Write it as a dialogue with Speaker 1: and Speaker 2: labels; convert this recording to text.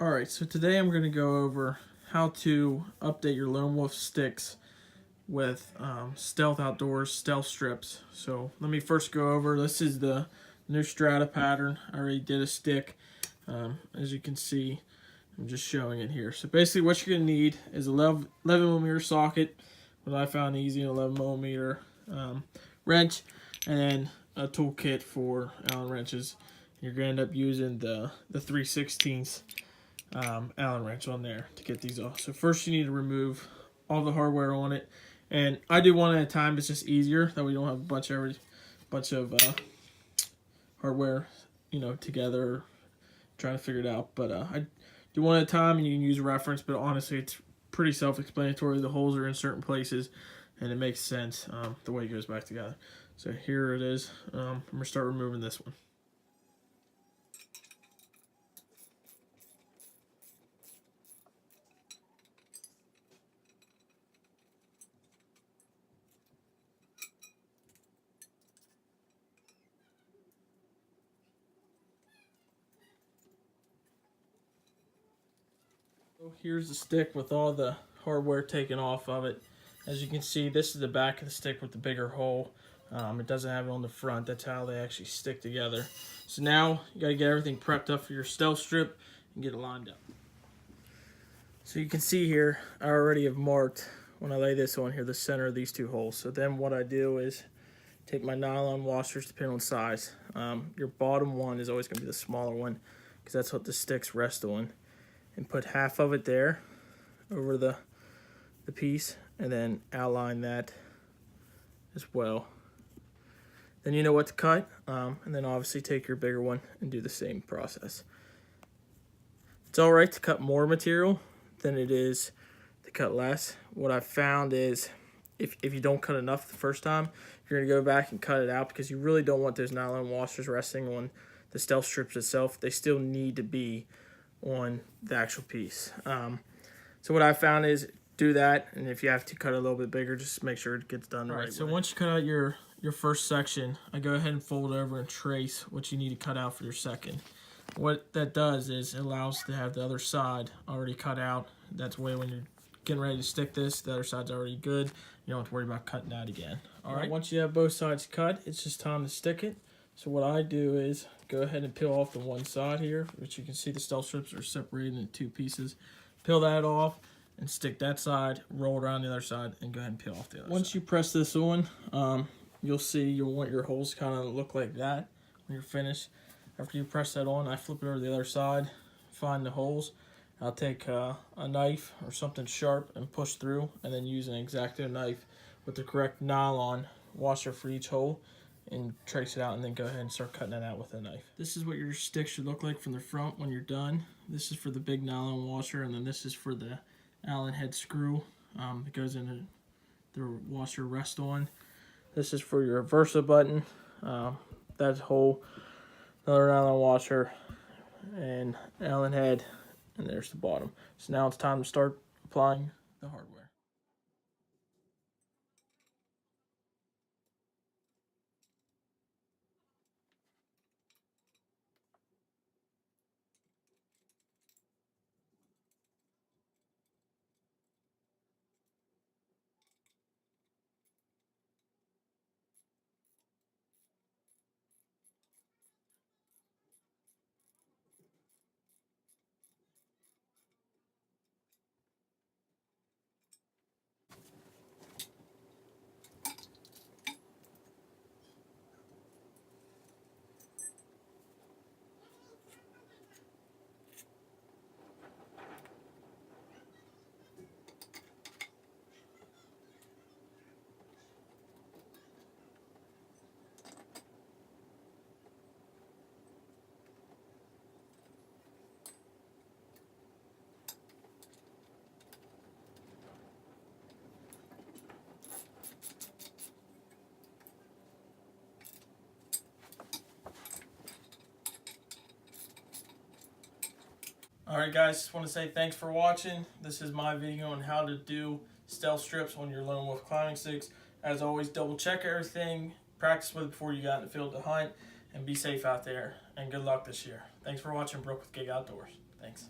Speaker 1: Alright, so today I'm going to go over how to update your Lone Wolf sticks with Stealth Outdoors stealth strips. So let me first go over, this is the new Strata pattern. I already did a stick. As you can see, I'm just showing it here. So basically what you're going to need is a 11mm socket, what I found easy, an 11mm wrench, and then a toolkit for Allen wrenches. You're going to end up using the 3/16 Allen wrench on there to get these off. So first you need to remove all the hardware on it, and I do one at a time. It's just easier that we don't have a bunch of hardware, together trying to figure it out. But I do one at a time, and you can use a reference. But honestly, it's pretty self-explanatory. The holes are in certain places, and it makes sense the way it goes back together. So here it is. I'm gonna start removing this one. So here's the stick with all the hardware taken off of it. As you can see, this is the back of the stick with the bigger hole. It doesn't have it on the front. That's how they actually stick together. So now you gotta get everything prepped up for your stealth strip and get it lined up. So you can see here, I already have marked, when I lay this on here, the center of these two holes. So then what I do is take my nylon washers, depending on size. Your bottom one is always gonna be the smaller one because that's what the sticks rest on. And put half of it there over the piece, and then outline that as well. Then you know what to cut, and then obviously take your bigger one and do the same process. It's all right to cut more material than it is to cut less. What I've found is if you don't cut enough the first time, you're gonna go back and cut it out because you really don't want those nylon washers resting on the stealth strips itself. They still need to be on the actual piece. So what I found is do that, and if you have to cut it a little bit bigger, just make sure it gets done the right way. So once you cut out your first section, I go ahead and fold over and trace what you need to cut out for your second. What that does is it allows to have the other side already cut out. That's way when you're getting ready to stick this, the other side's already good. You don't have to worry about cutting that again. All right, once you have both sides cut, it's just time to stick it. So what I do is go ahead and peel off the one side here, which you can see the stealth strips are separated into two pieces. Peel that off and stick that side, roll around the other side, and go ahead and peel off the other side. Once you press this on, you'll see you'll want your holes kind of look like that when you're finished. After you press that on, I flip it over to the other side, find the holes. I'll take a knife or something sharp and push through, and then use an X-Acto knife with the correct nylon washer for each hole, and trace it out, and then go ahead and start cutting it out with a knife. This is what your stick should look like from the front when you're done. This is for the big nylon washer, and then this is for the Allen head screw that goes into the washer rest on. This is for your Versa button. That hole, another nylon washer, and Allen head, and there's the bottom. So now it's time to start applying the hardware. Alright guys, just want to say thanks for watching. This is my video on how to do stealth strips on your Lone Wolf climbing sticks. As always, double check everything, practice with it before you get out in the field to hunt, and be safe out there, and good luck this year. Thanks for watching Brooke with Gig Outdoors. Thanks.